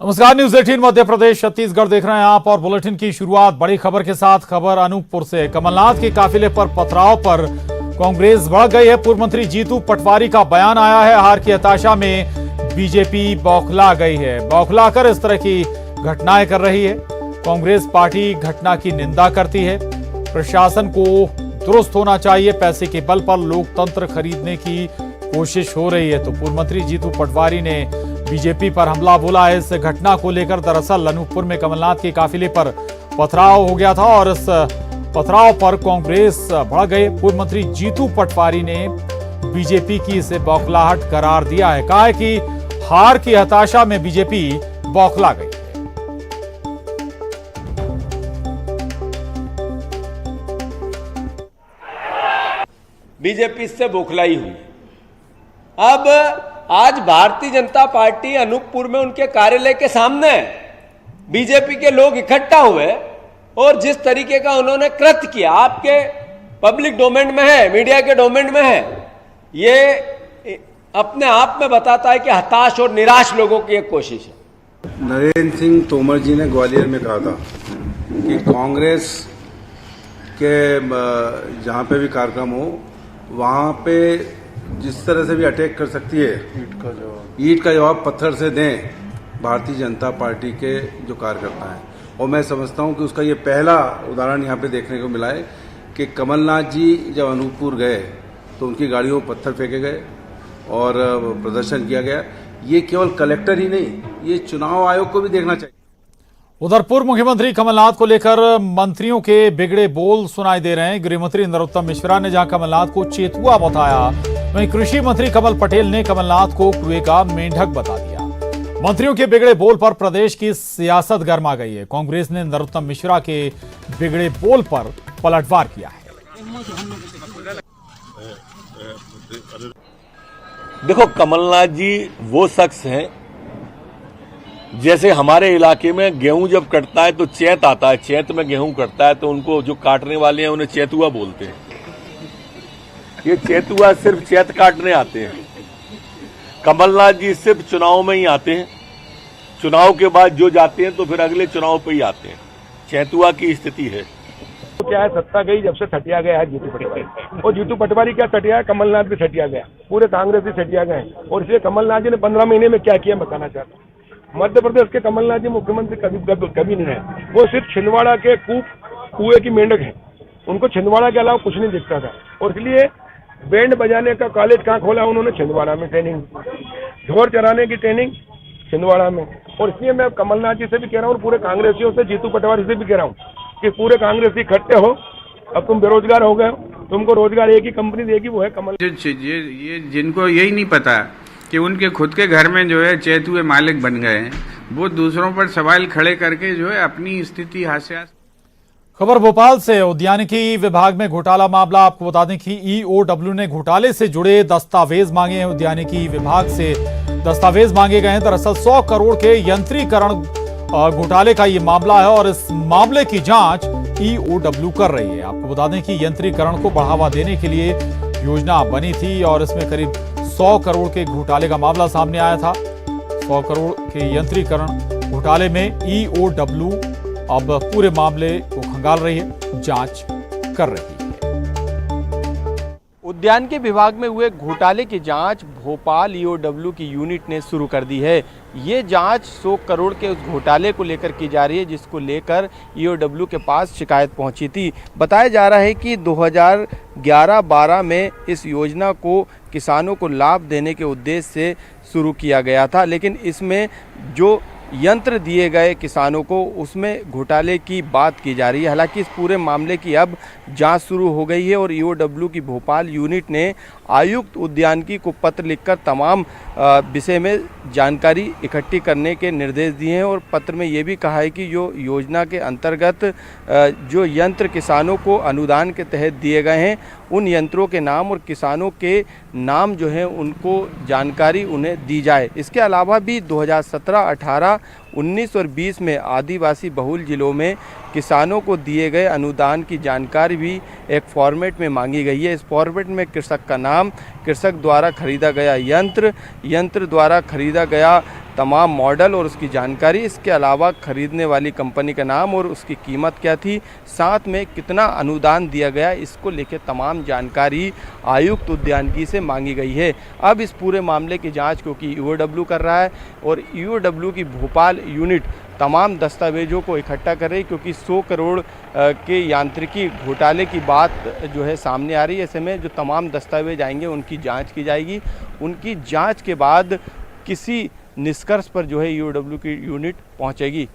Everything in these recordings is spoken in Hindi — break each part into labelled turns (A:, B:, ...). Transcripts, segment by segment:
A: नमस्कार, न्यूज 18 मध्य प्रदेश छत्तीसगढ़ देख रहे हैं आप और बुलेटिन की शुरुआत बड़ी खबर के साथ। खबर अनूपपुर से। कमलनाथ के काफिले पर पथराव पर कांग्रेस बढ़ गई है। पूर्व मंत्री जीतू पटवारी का बयान आया है। हार की हताशा में बीजेपी बौखला गई है। बौखलाकर इस तरह की घटनाएं कर रही है। कांग्रेस पार्टी घटना की निंदा करती है। प्रशासन को दुरुस्त होना चाहिए। पैसे के बल पर लोकतंत्र खरीदने की कोशिश हो रही है। तो पूर्व मंत्री जीतू पटवारी ने बीजेपी पर हमला बोला है। इस घटना को लेकर दरअसल अनूपपुर में कमलनाथ के काफिले पर पथराव हो गया था और इस पथराव पर कांग्रेस बढ़ गए। पूर्व मंत्री जीतू पटवारी ने बीजेपी की इसे बौखलाहट करार दिया है। कहा है कि हार की हताशा में बीजेपी बौखला गई।
B: बीजेपी से बौखलाई हुई। अब आज भारतीय जनता पार्टी अनूपपुर में उनके कार्यालय के सामने बीजेपी के लोग इकट्ठा हुए और जिस तरीके का उन्होंने कृत्य किया, आपके पब्लिक डोमेन में है, मीडिया के डोमेन में है, ये अपने आप में बताता है कि हताश और निराश लोगों की एक कोशिश है।
C: नरेंद्र सिंह तोमर जी ने ग्वालियर में कहा था कि कांग्रेस के जहां पे भी कार्यक्रम हो वहां पे जिस तरह से भी अटैक कर सकती है, ईंट का जवाब पत्थर से दें भारतीय जनता पार्टी के जो कार्यकर्ता हैं। और मैं समझता हूं कि उसका ये पहला उदाहरण यहां पे देखने को मिला है कि कमलनाथ जी जब अनूपपुर गए तो उनकी गाड़ियों पर पत्थर फेंके गए और प्रदर्शन किया गया। ये केवल कलेक्टर ही नहीं, ये चुनाव आयोग को भी देखना चाहिए।
A: उधर पूर्व मुख्यमंत्री कमलनाथ को लेकर मंत्रियों के बिगड़े बोल सुनाई दे रहे हैं। गृहमंत्री नरोत्तम मिश्रा ने जहां कमलनाथ को चेतुआ बताया, वहीं कृषि मंत्री कमल पटेल ने कमलनाथ को कुएं का मेंढक बता दिया। मंत्रियों के बिगड़े बोल पर प्रदेश की सियासत गर्मा गई है। कांग्रेस ने नरोत्तम मिश्रा के बिगड़े बोल पर पलटवार किया है।
D: देखो, कमलनाथ जी वो शख्स हैं, जैसे हमारे इलाके में गेहूं जब कटता है तो चैत आता है, चैत में गेहूं कटता है तो उनको जो काटने वाले हैं उन्हें चैतुआ बोलते हैं। ये चैतुआ सिर्फ चैत काटने आते हैं। कमलनाथ जी सिर्फ चुनाव में ही आते हैं, चुनाव के बाद जो जाते हैं तो फिर अगले चुनाव पे ही आते हैं। चैतुआ की स्थिति है।
E: तो क्या है, सत्ता गई जब से सटिया गया है जीतू पटवारी। और जीतू पटवारी क्या सटिया है, कमलनाथ भी सटिया गया, पूरे कांग्रेस भी सटिया गए। और इसलिए कमलनाथ जी ने 15 महीने में क्या किया बताना चाहता हूँ। मध्य प्रदेश के कमलनाथ जी मुख्यमंत्री कभी नहीं है। वो सिर्फ छिंदवाड़ा के कुएं की मेंढक है। उनको छिंदवाड़ा के अलावा कुछ नहीं दिखता था। और इसलिए बैंड बजाने का कॉलेज कहाँ खोला उन्होंने? छिंदवाड़ा में ट्रेनिंग, ढोर चराने की ट्रेनिंग छिंदवाड़ा में। और इसलिए मैं कमलनाथ जी से भी कह रहा हूँ और पूरे कांग्रेसियों से, जीतू पटवारी से भी कह रहा हूँ कि पूरे कांग्रेसी इकट्ठे हो। अब तुम बेरोजगार हो गए हो, तुमको रोजगार एक ही कंपनी देगी, वो है कमल।
F: ये जिनको यही नहीं पता कि उनके खुद के घर में जो है चैतुए मालिक बन गए हैं, वो दूसरों पर सवाल खड़े करके जो है अपनी स्थिति हास्य।
A: खबर भोपाल से। उद्यानिकी विभाग में घोटाला मामला। आपको बता दें कि ईओडब्ल्यू ने घोटाले से जुड़े दस्तावेज मांगे हैं। उद्यानिकी विभाग से दस्तावेज मांगे गए हैं। दरअसल 100 करोड़ के यंत्रीकरण घोटाले का ये मामला है और इस मामले की जांच ईओडब्ल्यू कर रही है। आपको बता दें कि यंत्रीकरण को बढ़ावा देने के लिए योजना बनी थी और इसमें करीब 100 करोड़ के घोटाले का मामला सामने आया था। 100 करोड़ के यंत्रीकरण घोटाले में ईओडब्ल्यू अब पूरे मामले को खंगाल रही है, जांच कर रही है।
G: उद्यान के विभाग में हुए घोटाले की जांच भोपाल ईओडब्ल्यू की यूनिट ने शुरू कर दी है। ये जांच 100 करोड़ के उस घोटाले को लेकर की जा रही है जिसको लेकर ईओडब्ल्यू के पास शिकायत पहुंची थी। बताया जा रहा है कि 2011-12 में इस योजना को किसानों को लाभ देने के उद्देश्य से शुरू किया गया था, लेकिन इसमें जो यंत्र दिए गए किसानों को उसमें घोटाले की बात की जा रही है। हालांकि इस पूरे मामले की अब जांच शुरू हो गई है और ईओडब्ल्यू की भोपाल यूनिट ने आयुक्त उद्यानिकी को पत्र लिखकर तमाम विषय में जानकारी इकट्ठी करने के निर्देश दिए हैं। और पत्र में ये भी कहा है कि जो योजना के अंतर्गत जो यंत्र किसानों को अनुदान के तहत दिए गए हैं उन यंत्रों के नाम और किसानों के नाम जो हैं उनको जानकारी उन्हें दी जाए। इसके अलावा भी 2017-18 19 और 20 में आदिवासी बहुल जिलों में किसानों को दिए गए अनुदान की जानकारी भी एक फॉर्मेट में मांगी गई है। इस फॉर्मेट में कृषक का नाम, कृषक द्वारा खरीदा गया यंत्र द्वारा खरीदा गया तमाम मॉडल और उसकी जानकारी, इसके अलावा खरीदने वाली कंपनी का नाम और उसकी कीमत क्या थी, साथ में कितना अनुदान दिया गया, इसको लेकर तमाम जानकारी आयुक्त उद्यानिकी से मांगी गई है। अब इस पूरे मामले की जांच क्योंकि ईओडब्ल्यू कर रहा है और ईओडब्ल्यू की भोपाल यूनिट तमाम दस्तावेजों को इकट्ठा कर रही, क्योंकि 100 करोड़ के यांत्रिकी घोटाले की बात जो है सामने आ रही है। ऐसे में जो तमाम दस्तावेज आएंगे उनकी जांच की जाएगी। उनकी जांच के बाद किसी निष्कर्ष पर जो है ईओडब्ल्यू की यूनिट पहुंचेगी।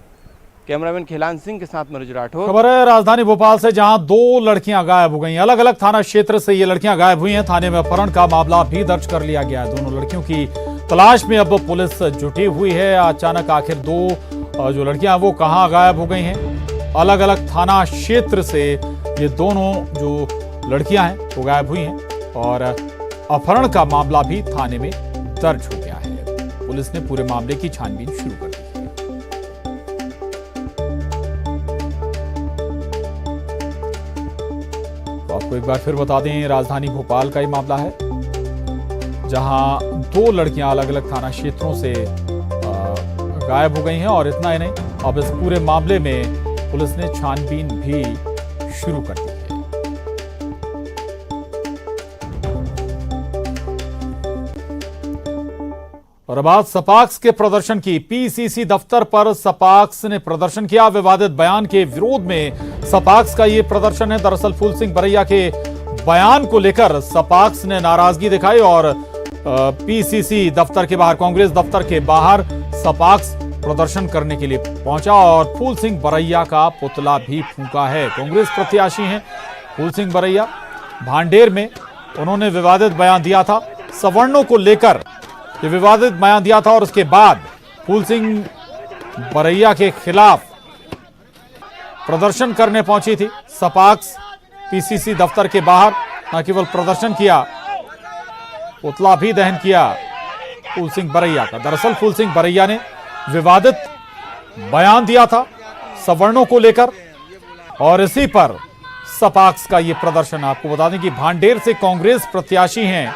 G: कैमरामैन खिलान सिंह के साथ मनोज राठौर।
A: खबर है राजधानी भोपाल से, जहां 2 लड़कियां गायब हो गई। अलग अलग थाना क्षेत्र से ये लड़कियां गायब हुई हैं। थाने में अपहरण का मामला भी दर्ज कर लिया गया है। दोनों लड़कियों की तलाश में अब पुलिस जुटी हुई है। अचानक आखिर 2 जो लड़कियां वो कहां गायब हो गई हैं। अलग अलग थाना क्षेत्र से ये दोनों जो लड़कियां हैं वो गायब हुई हैं और अपहरण का मामला भी थाने में दर्ज हो गया है। पुलिस ने पूरे मामले की छानबीन शुरू कर दी है। तो आपको एक बार फिर बता दें, राजधानी भोपाल का ये मामला है, जहां 2 लड़कियां अलग अलग थाना क्षेत्रों से गायब हो गई हैं। और इतना ही नहीं, अब इस पूरे मामले में पुलिस ने छानबीन भी शुरू कर दी है। और अब बात सपाक्स के प्रदर्शन की। पीसीसी दफ्तर पर सपाक्स ने प्रदर्शन किया। विवादित बयान के विरोध में सपाक्स का ये प्रदर्शन है। दरअसल फूल सिंह बरैया के बयान को लेकर सपाक्स ने नाराजगी दिखाई और पीसीसी दफ्तर के बाहर, कांग्रेस दफ्तर के बाहर सपाक्स प्रदर्शन करने के लिए पहुंचा और फूल सिंह बरैया का पुतला भी फूंका है। कांग्रेस प्रत्याशी हैं फूल सिंह बरैया। भांडेर में उन्होंने विवादित बयान दिया था, सवर्णों को लेकर ये विवादित बयान दिया था और उसके बाद फूल सिंह बरैया के खिलाफ प्रदर्शन करने पहुंची थी सपाक्स पीसीसी दफ्तर के बाहर। न केवल प्रदर्शन किया, पुतला भी दहन किया फूल सिंह बरैया का। दरअसल फूल सिंह बरैया ने विवादित बयान दिया था सवर्णों को लेकर और इसी पर सपाक्स का यह प्रदर्शन। आपको बता दें कि भांडेर से कांग्रेस प्रत्याशी हैं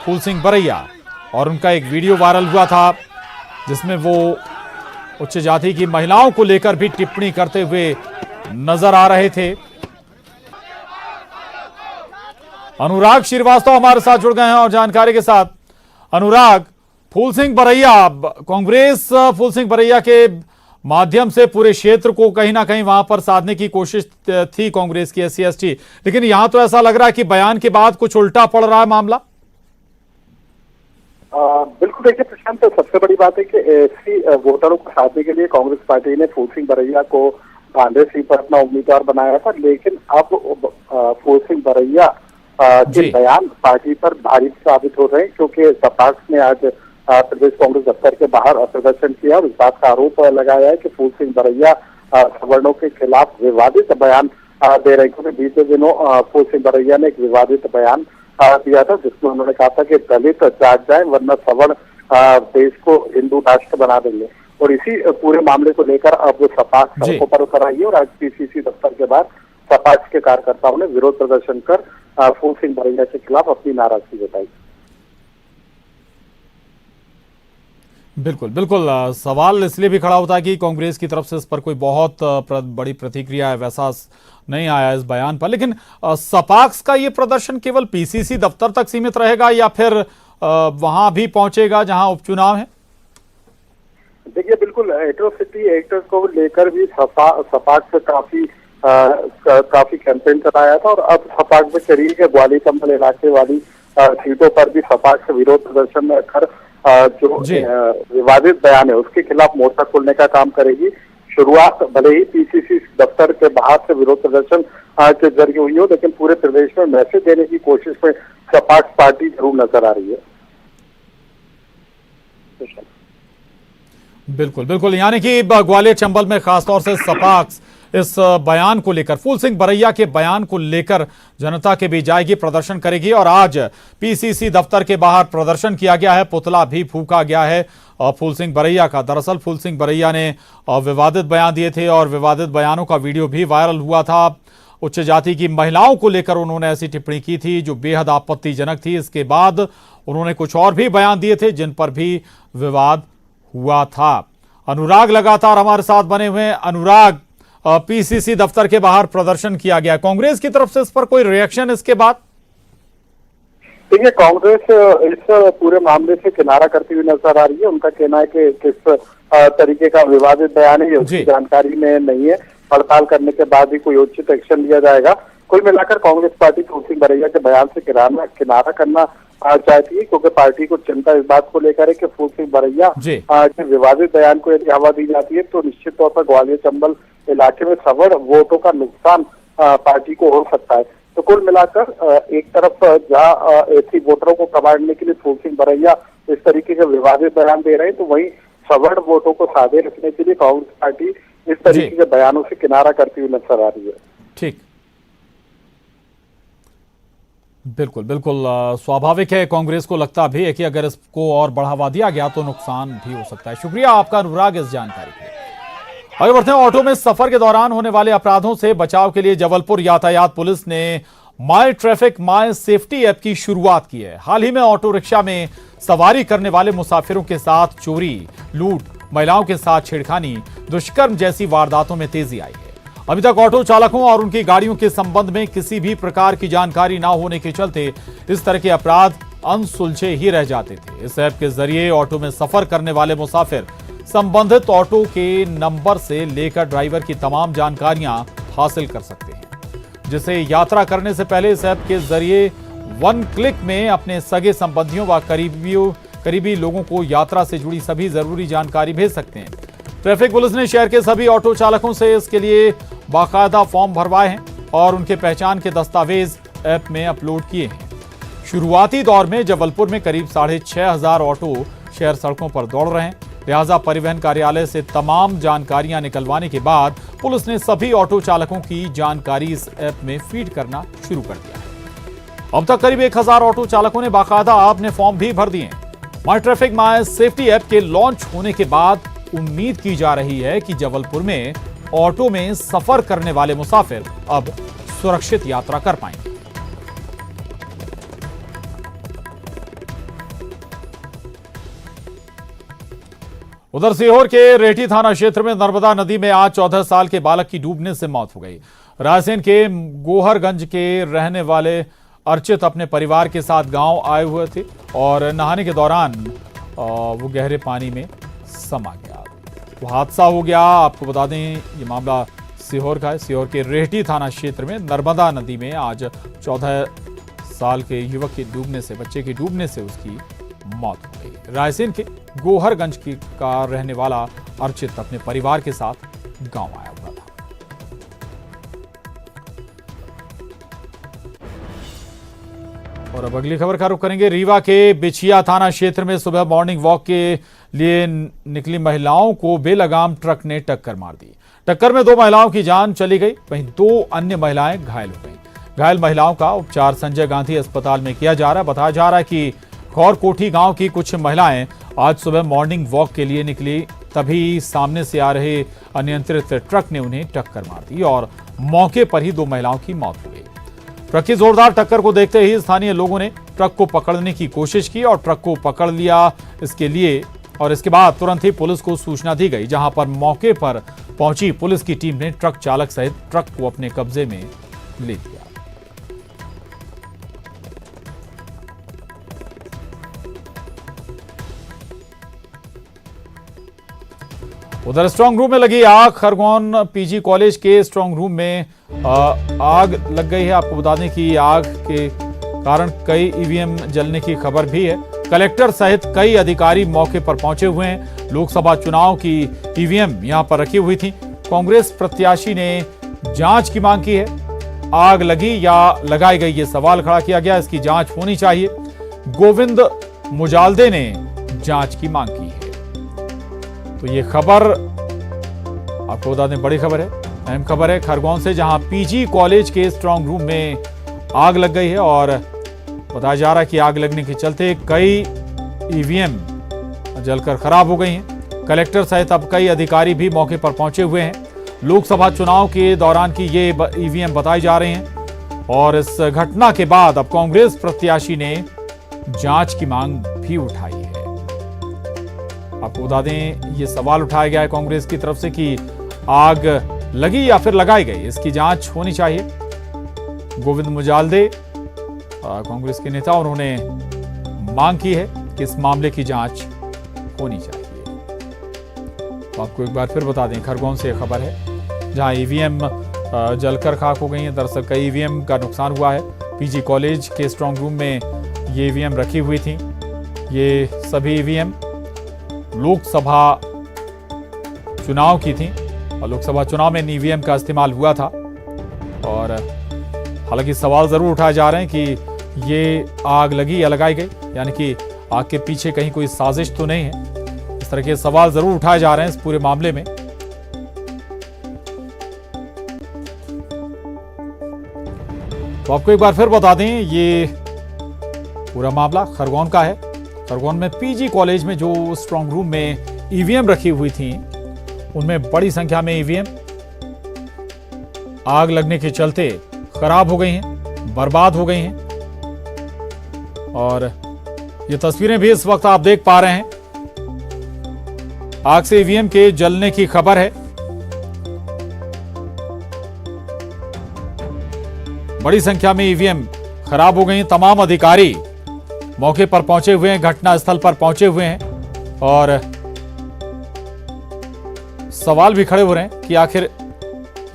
A: फूल सिंह बरैया और उनका एक वीडियो वायरल हुआ था जिसमें वो उच्च जाति की महिलाओं को लेकर भी टिप्पणी करते हुए नजर आ रहे थे। अनुराग श्रीवास्तव हमारे साथ जुड़ गए हैं और जानकारी के साथ। अनुराग, फूल सिंह बरैया, कांग्रेस फूल सिंह बरैया के माध्यम से पूरे क्षेत्र को कहीं ना कहीं वहां पर साधने की कोशिश थी कांग्रेस की SC/ST, लेकिन यहां तो ऐसा लग रहा है कि बयान के बाद कुछ उल्टा पड़ रहा है मामला।
H: बिल्कुल, देखिए प्रशांत, तो सबसे बड़ी बात है कि एससी वोटरों को साधने के लिए कांग्रेस पार्टी ने फूल सिंह बरैया को भांडेर सीट पर अपना उम्मीदवार बनाया था, लेकिन अब फूल सिंह बरैया के बयान पार्टी पर भारी साबित हो रहे हैं, क्योंकि सपाक्स ने आज प्रदेश कांग्रेस दफ्तर के बाहर प्रदर्शन किया और इस बात का आरोप लगाया है कि फूल सिंह बरैया सवर्णों के खिलाफ विवादित बयान दे रहे, क्योंकि बीते दिनों फूल सिंह बरैया ने एक विवादित बयान दिया था जिसमें उन्होंने कहा था कि दलित जाग जाए वरना सवर्ण देश को हिंदू राष्ट्र बना देंगे। और इसी पूरे मामले को लेकर अब सपाक्स सड़कों पर उतर आई है और आज पीसीसी दफ्तर के बाद सपाक्स के कार्यकर्ताओं ने विरोध प्रदर्शन कर फूल सिंह बरैया के खिलाफ अपनी नाराजगी जताई।
A: बिल्कुल बिल्कुल, सवाल इसलिए भी खड़ा होता है कि कांग्रेस की तरफ से इस पर कोई बहुत बड़ी प्रतिक्रिया है वैसा नहीं आया इस बयान पर, लेकिन सपाक्स का ये प्रदर्शन केवल पीसीसी दफ्तर तक सीमित रहेगा या फिर वहां भी पहुंचेगा जहां उपचुनाव है?
H: देखिए, बिल्कुल एट्रोसिटी एक्ट को लेकर भी सपाक्स काफी कैंपेन चलाया था और अब सपाक्स में शरीर के ग्वाली कंबल इलाके वाली सीटों पर भी सपाक्स विरोध प्रदर्शन कर जो विवादित बयान है उसके खिलाफ मोर्चा खोलने का काम करेगी। शुरुआत भले ही पीसीसी दफ्तर के बाहर से विरोध प्रदर्शन के जरिए हुई हो, लेकिन पूरे प्रदेश में मैसेज देने की कोशिश में सपाक्स पार्टी जरूर नजर आ रही है।
A: बिल्कुल बिल्कुल, यानी कि ग्वालियर चंबल में खासतौर से सपाक्स इस बयान को लेकर, फूल सिंह बरैया के बयान को लेकर जनता के बीच जाएगी, प्रदर्शन करेगी। और आज पीसीसी दफ्तर के बाहर प्रदर्शन किया गया है, पुतला भी फूंका गया है फूल सिंह बरैया का। दरअसल फूल सिंह बरैया ने विवादित बयान दिए थे और विवादित बयानों का वीडियो भी वायरल हुआ था। उच्च जाति की महिलाओं को लेकर उन्होंने ऐसी टिप्पणी की थी जो बेहद आपत्तिजनक थी। इसके बाद उन्होंने कुछ और भी बयान दिए थे जिन पर भी विवाद हुआ था। अनुराग लगातार हमारे साथ बने हुए हैं। अनुराग, पीसीसी दफ्तर के बाहर प्रदर्शन किया गया, कांग्रेस की तरफ से इस पर कोई रिएक्शन इसके बाद?
H: देखिए, कांग्रेस इस पूरे मामले से किनारा करती हुई नजर आ रही है। उनका कहना है कि किस तरीके का विवादित बयान है, उसकी जानकारी में नहीं है। पड़ताल करने के बाद ही कोई उचित एक्शन लिया जाएगा। कुल मिलाकर कांग्रेस पार्टी फूल सिंह बरैया के बयान से किनारा करना चाहती है, क्योंकि पार्टी को चिंता इस बात को लेकर है कि फूल सिंह बरैया के विवादित बयान को यदि हवा दी जाती है तो निश्चित तौर पर ग्वालियर चंबल इलाके में सवर्ण वोटों का नुकसान पार्टी को हो सकता है। तो कुल मिलाकर एक तरफ जहां ऐसी वोटरों को कबाड़ने के लिए फूल सिंह बरैया इस तरीके के विवादित बयान दे रहे हैं, तो वहीं सवर्ण वोटों को साधे रखने के लिए कांग्रेस पार्टी इस तरीके के बयानों से किनारा करती हुई नजर आ रही है।
A: ठीक, बिल्कुल बिल्कुल स्वाभाविक है। कांग्रेस को लगता भी है कि अगर इसको और बढ़ावा दिया गया तो नुकसान भी हो सकता है। शुक्रिया आपका अनुराग इस जानकारी के लिए। आगे बढ़ते हैं। ऑटो में सफर के दौरान होने वाले अपराधों से बचाव के लिए जबलपुर यातायात पुलिस ने माई ट्रैफिक माई सेफ्टी ऐप की शुरुआत की है। हाल ही में ऑटो रिक्शा में सवारी करने वाले मुसाफिरों के साथ चोरी, लूट, महिलाओं के साथ छेड़खानी, दुष्कर्म जैसी वारदातों में तेजी आई है। अभी तक ऑटो चालकों और उनकी गाड़ियों के संबंध में किसी भी प्रकार की जानकारी न होने के चलते इस तरह के अपराध अनसुलझे ही रह जाते थे। इस ऐप के जरिए ऑटो में सफर करने वाले मुसाफिर संबंधित ऑटो के नंबर से लेकर ड्राइवर की तमाम जानकारियां हासिल कर सकते हैं, जिसे यात्रा करने से पहले इस ऐप के जरिए 1 क्लिक में अपने सगे संबंधियों व करीबी लोगों को यात्रा से जुड़ी सभी जरूरी जानकारी भेज सकते हैं। ट्रैफिक पुलिस ने शहर के सभी ऑटो चालकों से इसके लिए बाकायदा फॉर्म भरवाए हैं और उनके पहचान के दस्तावेज ऐप में अपलोड किए हैं। शुरुआती दौर में जबलपुर में करीब 6,500 ऑटो शहर सड़कों पर दौड़ रहे हैं। लिहाजा परिवहन कार्यालय से तमाम जानकारियां निकलवाने के बाद पुलिस ने सभी ऑटो चालकों की जानकारी इस ऐप में फीड करना शुरू कर दिया है। अब तक करीब 1,000 ऑटो चालकों ने बाकायदा अपने फॉर्म भी भर दिए हैं। माई ट्रैफिक माई सेफ्टी ऐप के लॉन्च होने के बाद उम्मीद की जा रही है कि जबलपुर में ऑटो में सफर करने वाले मुसाफिर अब सुरक्षित यात्रा कर पाएंगे। उधर सीहोर के रेहटी थाना क्षेत्र में नर्मदा नदी में आज 14 साल के बालक की डूबने से मौत हो गई। रायसेन के गोहरगंज के रहने वाले अर्चित अपने परिवार के साथ गांव आए हुए थे और नहाने के दौरान वो गहरे पानी में समा गया। तो हादसा हो गया। आपको बता दें ये मामला सीहोर का है। सीहोर के रेहटी थाना क्षेत्र में नर्मदा नदी में आज 14 साल के युवक के डूबने से, बच्चे के डूबने से उसकी मौत हो गई। रायसेन के गोहरगंज का रहने वाला अर्चित अपने परिवार के साथ गांव आया हुआ था। और अब अगली खबर का रुख करेंगे। रीवा के बिछिया थाना क्षेत्र में सुबह मॉर्निंग वॉक के लिए निकली महिलाओं को बेलगाम ट्रक ने टक्कर मार दी। टक्कर में 2 महिलाओं की जान चली गई, वहीं 2 अन्य महिलाएं घायल हो गईं। घायल महिलाओं का उपचार संजय गांधी अस्पताल में किया जा रहा है। बताया जा रहा है कि खौरकोठी गांव की कुछ महिलाएं आज सुबह मॉर्निंग वॉक के लिए निकली, तभी सामने से आ रहे अनियंत्रित ट्रक ने उन्हें टक्कर मार दी और मौके पर ही 2 महिलाओं की मौत हो गई। ट्रक की जोरदार टक्कर को देखते ही स्थानीय लोगों ने ट्रक को पकड़ने की कोशिश की और ट्रक को पकड़ लिया। इसके बाद तुरंत ही पुलिस को सूचना दी गई, जहां पर मौके पर पहुंची पुलिस की टीम ने ट्रक चालक सहित ट्रक को अपने कब्जे में ले लिया। उधर स्ट्रांग रूम में लगी आग। खरगोन पीजी कॉलेज के स्ट्रांग रूम में आग लग गई है। आपको बता दें कि आग के कारण कई ईवीएम जलने की खबर भी है। कलेक्टर सहित कई अधिकारी मौके पर पहुंचे हुए हैं। लोकसभा चुनाव की ईवीएम यहां पर रखी हुई थी। कांग्रेस प्रत्याशी ने जांच की मांग की है। आग लगी या लगाई गई, ये सवाल खड़ा किया गया। इसकी जांच होनी चाहिए। गोविंद मुजाल्दे ने जांच की मांग की है। तो ये खबर आपको बता दें, बड़ी खबर है। अहम खबर है खरगोन से, जहां पीजी कॉलेज के स्ट्रांग रूम में आग लग गई है और बताया जा रहा है कि आग लगने के चलते कई ईवीएम जलकर खराब हो गई हैं। कलेक्टर सहित अब कई अधिकारी भी मौके पर पहुंचे हुए हैं। लोकसभा चुनाव के दौरान की ये ईवीएम बताई जा रही हैं और इस घटना के बाद अब कांग्रेस प्रत्याशी ने जांच की मांग भी उठाई है। आपको बता दें, ये सवाल उठाया गया है कांग्रेस की तरफ से कि आग लगी या फिर लगाई गई, इसकी जांच होनी चाहिए। गोविंद मुजाल्दे कांग्रेस के नेता, उन्होंने मांग की है कि इस मामले की जांच होनी चाहिए। तो आपको एक बार फिर बता दें, खरगोन से खबर है जहां ईवीएम जलकर खाक हो गई है। दरअसल कई ईवीएम का नुकसान हुआ है। पीजी कॉलेज के स्ट्रांग रूम में ये ईवीएम रखी हुई थी। ये सभी ईवीएम लोकसभा चुनाव की थी और लोकसभा चुनाव में ईवीएम का इस्तेमाल हुआ था। और हालांकि सवाल जरूर उठाए जा रहे हैं कि ये आग लगी या लगाई गई, यानी कि आग के पीछे कहीं कोई साजिश तो नहीं है। इस तरह के सवाल जरूर उठाए जा रहे हैं इस पूरे मामले में। तो आपको एक बार फिर बता दें, ये पूरा मामला खरगोन का है। खरगोन में पीजी कॉलेज में जो स्ट्रांग रूम में ईवीएम रखी हुई थी, उनमें बड़ी संख्या में ईवीएम आग लगने के चलते खराब हो गई हैं, बर्बाद हो गई हैं। और ये तस्वीरें भी इस वक्त आप देख पा रहे हैं। आग से ईवीएम के जलने की खबर है। बड़ी संख्या में ईवीएम खराब हो गई। तमाम अधिकारी मौके पर पहुंचे हुए हैं, घटना स्थल पर पहुंचे हुए हैं और सवाल भी खड़े हो रहे हैं कि आखिर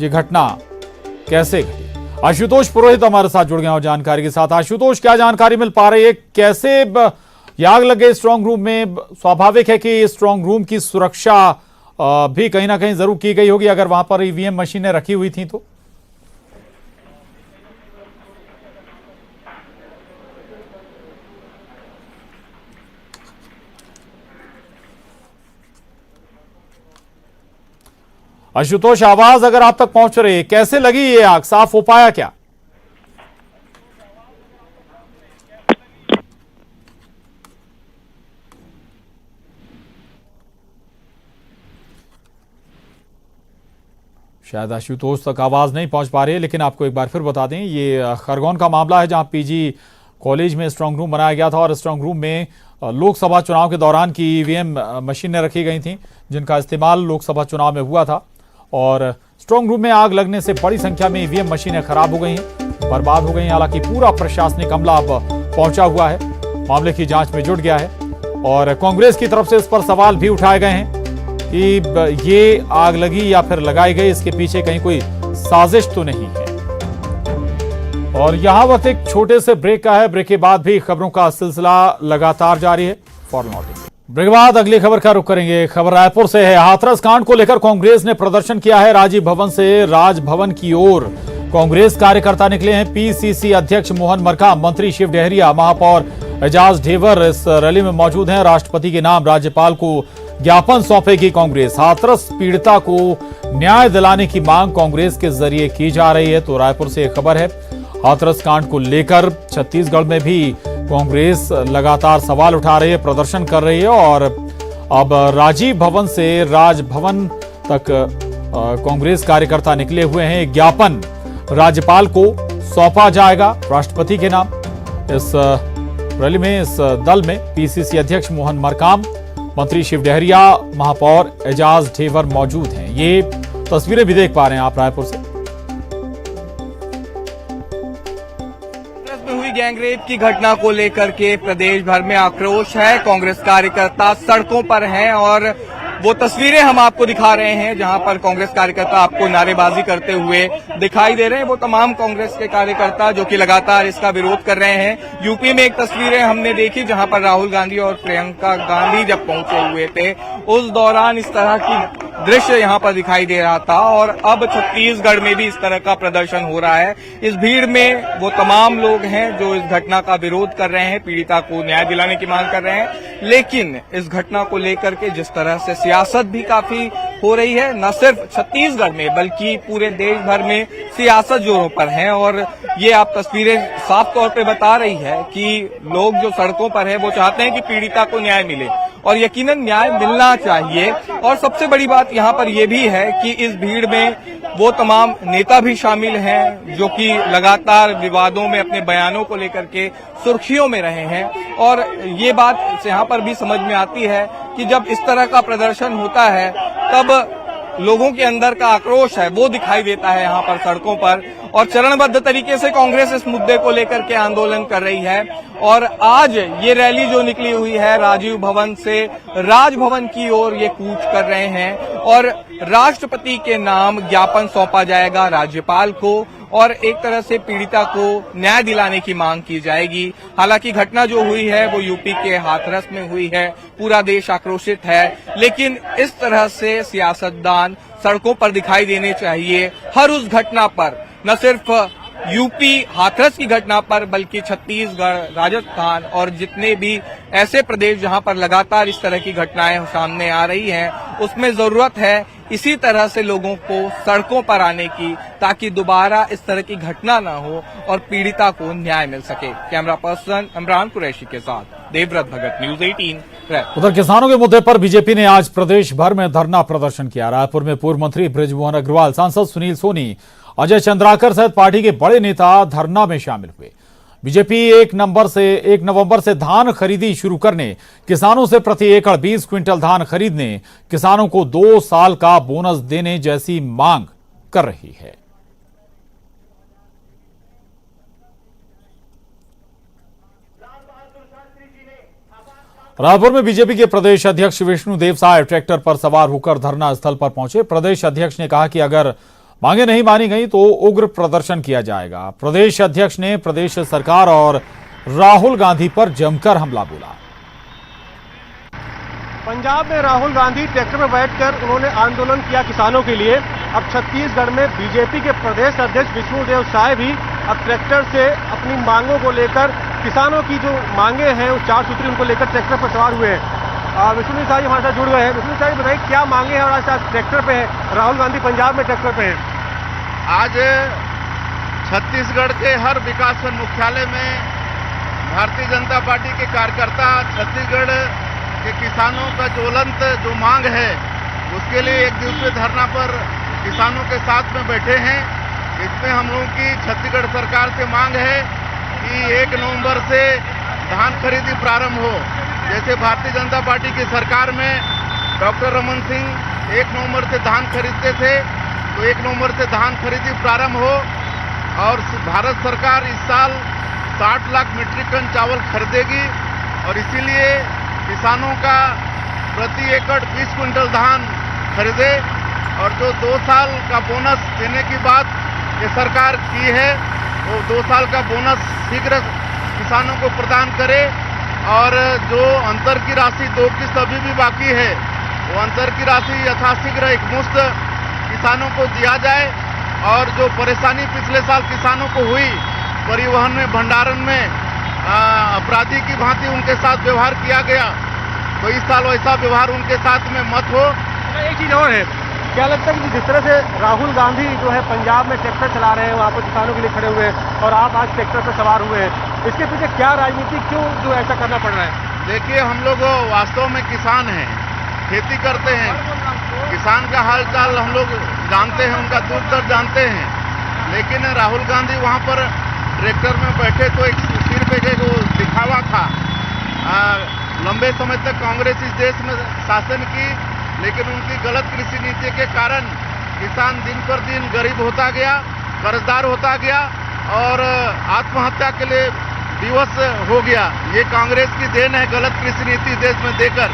A: ये घटना कैसे घटी। आशुतोष पुरोहित हमारे साथ जुड़ गए हैं जानकारी के साथ। आशुतोष, क्या जानकारी मिल पा रही है, कैसे आग लग गई स्ट्रांग रूम में? स्वाभाविक है कि स्ट्रांग रूम की सुरक्षा भी कहीं ना कहीं जरूर की गई होगी अगर वहां पर ईवीएम मशीनें रखी हुई थी तो। आशुतोष, आवाज अगर आप तक पहुंच रही है, कैसे लगी ये आग, साफ हो पाया क्या? शायद आशुतोष तक आवाज नहीं पहुंच पा रही है, लेकिन आपको एक बार फिर बता दें, ये खरगोन का मामला है जहां पीजी कॉलेज में स्ट्रांग रूम बनाया गया था और स्ट्रांग रूम में लोकसभा चुनाव के दौरान की ईवीएम मशीनें रखी गई थी जिनका इस्तेमाल लोकसभा चुनाव में हुआ था। और स्ट्रांग रूम में आग लगने से बड़ी संख्या में ईवीएम मशीनें खराब हो गई हैं, बर्बाद हो गई हैं। हालांकि पूरा प्रशासनिक अमला अब पहुंचा हुआ है, मामले की जांच में जुट गया है और कांग्रेस की तरफ से इस पर सवाल भी उठाए गए हैं कि ये आग लगी या फिर लगाई गई, इसके पीछे कहीं कोई साजिश तो नहीं है। और यहां वक्त एक छोटे से ब्रेक का है। ब्रेक के बाद भी खबरों का सिलसिला लगातार जारी है। फॉर ब्रेक के बाद अगली खबर का रुख करेंगे। खबर रायपुर से है। हाथरस कांड को लेकर कांग्रेस ने प्रदर्शन किया है। राजीव भवन से राजभवन की ओर कांग्रेस कार्यकर्ता निकले हैं। पीसीसी अध्यक्ष मोहन मरकाम, मंत्री शिव डहरिया, महापौर एजाज ढेबर इस रैली में मौजूद हैं। राष्ट्रपति के नाम राज्यपाल को ज्ञापन सौंपेगी कांग्रेस। हाथरस पीड़िता को न्याय दिलाने की मांग कांग्रेस के जरिए की जा रही है। तो रायपुर से एक खबर है, हाथरस कांड को लेकर छत्तीसगढ़ में भी कांग्रेस लगातार सवाल उठा रही है, प्रदर्शन कर रही है और अब राजीव भवन से राजभवन तक कांग्रेस कार्यकर्ता निकले हुए हैं। ज्ञापन राज्यपाल को सौंपा जाएगा राष्ट्रपति के नाम। इस रैली में, इस दल में पीसीसी अध्यक्ष मोहन मरकाम, मंत्री शिव डहरिया, महापौर एजाज ढेबर मौजूद हैं। ये तस्वीरें भी देख पा रहे हैं आप रायपुर से।
I: गैंगरेप की घटना को लेकर के प्रदेश भर में आक्रोश है। कांग्रेस कार्यकर्ता सड़कों पर हैं और वो तस्वीरें हम आपको दिखा रहे हैं जहां पर कांग्रेस कार्यकर्ता आपको नारेबाजी करते हुए दिखाई दे रहे हैं। वो तमाम कांग्रेस के कार्यकर्ता जो कि लगातार इसका विरोध कर रहे हैं। यूपी में एक तस्वीरें हमने देखी जहां पर राहुल गांधी और प्रियंका गांधी जब पहुंचे हुए थे, उस दौरान इस तरह की दृश्य यहां पर दिखाई दे रहा था और अब छत्तीसगढ़ में भी इस तरह का प्रदर्शन हो रहा है। इस भीड़ में वो तमाम लोग हैं जो इस घटना का विरोध कर रहे हैं, पीड़िता को न्याय दिलाने की मांग कर रहे हैं। लेकिन इस घटना को लेकर के जिस तरह से सियासत भी काफी हो रही है। न सिर्फ छत्तीसगढ़ में बल्कि पूरे देश भर में सियासत जोरों पर है और ये आप तस्वीरें साफ तौर पे बता रही है कि लोग जो सड़कों पर है वो चाहते हैं कि पीड़िता को न्याय मिले और यकीनन न्याय मिलना चाहिए। और सबसे बड़ी बात यहाँ पर यह भी है कि इस भीड़ में वो तमाम नेता भी शामिल हैं जो कि लगातार विवादों में अपने बयानों को लेकर के सुर्खियों में रहे हैं। और ये बात यहाँ पर भी समझ में आती है कि जब इस तरह का प्रदर्शन होता है तब लोगों के अंदर का आक्रोश है वो दिखाई देता है यहाँ पर सड़कों पर। और चरणबद्ध तरीके से कांग्रेस इस मुद्दे को लेकर के आंदोलन कर रही है और आज ये रैली जो निकली हुई है राजीव भवन से राजभवन की ओर ये कूच कर रहे हैं और राष्ट्रपति के नाम ज्ञापन सौंपा जाएगा राज्यपाल को और एक तरह से पीड़िता को न्याय दिलाने की मांग की जाएगी। हालांकि घटना जो हुई है वो यूपी के हाथरस में हुई है, पूरा देश आक्रोशित है, लेकिन इस तरह से सियासतदान सड़कों पर दिखाई देने चाहिए हर उस घटना पर, न सिर्फ यूपी हाथरस की घटना पर बल्कि छत्तीसगढ़, राजस्थान और जितने भी ऐसे प्रदेश जहां पर लगातार इस तरह की घटनाएं सामने आ रही हैं उसमें जरूरत है इसी तरह से लोगों को सड़कों पर आने की ताकि दोबारा इस तरह की घटना न हो और पीड़िता को न्याय मिल सके। कैमरा पर्सन इमरान कुरैशी के साथ देवव्रत भगत, न्यूज 18।
A: उधर किसानों के मुद्दे पर बीजेपी ने आज प्रदेश भर में धरना प्रदर्शन किया। रायपुर में पूर्व मंत्री बृजमोहन अग्रवाल, सांसद सुनील सोनी, अजय चंद्राकर सहित पार्टी के बड़े नेता धरना में शामिल हुए। बीजेपी 1 नवंबर से धान खरीदी शुरू करने, किसानों से प्रति एकड़ 20 क्विंटल धान खरीदने, किसानों को 2 साल का बोनस देने जैसी मांग कर रही है। रायपुर में बीजेपी के प्रदेश अध्यक्ष विष्णुदेव साय ट्रैक्टर पर सवार होकर धरना स्थल पर पहुंचे। प्रदेश अध्यक्ष ने कहा कि अगर मांगे नहीं मानी गई तो उग्र प्रदर्शन किया जाएगा। प्रदेश अध्यक्ष ने प्रदेश सरकार और राहुल गांधी पर जमकर हमला बोला।
J: पंजाब में राहुल गांधी ट्रैक्टर में बैठकर उन्होंने आंदोलन किया किसानों के लिए। अब छत्तीसगढ़ में बीजेपी के प्रदेश अध्यक्ष विष्णुदेव साय भी अब ट्रैक्टर से अपनी मांगों को लेकर, किसानों की जो मांगे हैं उस 4 सूत्री उनको लेकर ट्रैक्टर पर सवार हुए हैं। विष्णुदेव साय हमारे साथ जुड़ गए हैं। विष्णुदेव साय बताइए क्या मांगे हैं और आज ट्रैक्टर पे है राहुल गांधी, पंजाब में ट्रैक्टर पे है।
K: आज छत्तीसगढ़ के हर विकासखंड मुख्यालय में भारतीय जनता पार्टी के कार्यकर्ता छत्तीसगढ़ के किसानों का ज्वलंत जो मांग है उसके लिए 1 दिवसीय धरना पर किसानों के साथ में बैठे हैं। इसमें हम लोगों की छत्तीसगढ़ सरकार से मांग है कि 1 नवंबर से धान खरीदी प्रारंभ हो। जैसे भारतीय जनता पार्टी की सरकार में डॉक्टर रमन सिंह 1 नवंबर से धान खरीदते थे तो 1 नवंबर से धान खरीदी प्रारंभ हो और भारत सरकार इस साल 60 लाख मीट्रिक टन चावल खरीदेगी और इसीलिए किसानों का प्रति एकड़ 20 क्विंटल धान खरीदे और जो 2 साल का बोनस देने की बात ये सरकार की है वो 2 साल का बोनस शीघ्र किसानों को प्रदान करे और जो अंतर की राशि 2 किस्त अभी भी बाकी है वो अंतर की राशि यथाशीघ्र एकमुश्त किसानों को दिया जाए और जो परेशानी पिछले साल किसानों को हुई परिवहन में, भंडारण में अपराधी की भांति उनके साथ व्यवहार किया गया तो इस साल वैसा व्यवहार उनके साथ में मत हो।
J: एक चीज और है, क्या लगता है कि जिस तरह से राहुल गांधी जो है पंजाब में ट्रैक्टर चला रहे हैं, वहाँ पर किसानों के लिए खड़े हुए हैं और आप आज ट्रैक्टर पर सवार हुए हैं, इसके पीछे क्या राजनीति, क्यों जो ऐसा करना पड़ रहा है?
K: देखिए हम लोग वास्तव में किसान हैं, खेती करते हैं, किसान का हाल चाल हम लोग जानते हैं, उनका दुख दर्द जानते हैं, लेकिन राहुल गांधी वहाँ पर ट्रैक्टर में बैठे तो एक सिर्फ एक दिखावा था। लंबे समय तक कांग्रेस इस देश में शासन की, लेकिन उनकी गलत कृषि नीति के कारण किसान दिन पर दिन गरीब होता गया, कर्जदार होता गया और आत्महत्या के लिए विवश हो गया। ये कांग्रेस की देन है गलत कृषि नीति देश में देकर।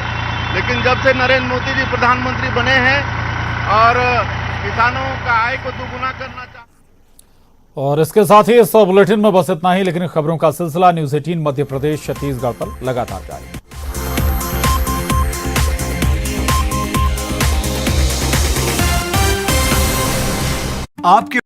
K: लेकिन जब से नरेंद्र मोदी जी प्रधानमंत्री बने हैं और किसानों का आय को दुगुना करना चाहते।
A: और इसके साथ ही इस बुलेटिन में बस इतना ही, लेकिन खबरों का सिलसिला न्यूज 18 मध्य प्रदेश छत्तीसगढ़ पर लगातार जारी है।
L: आपके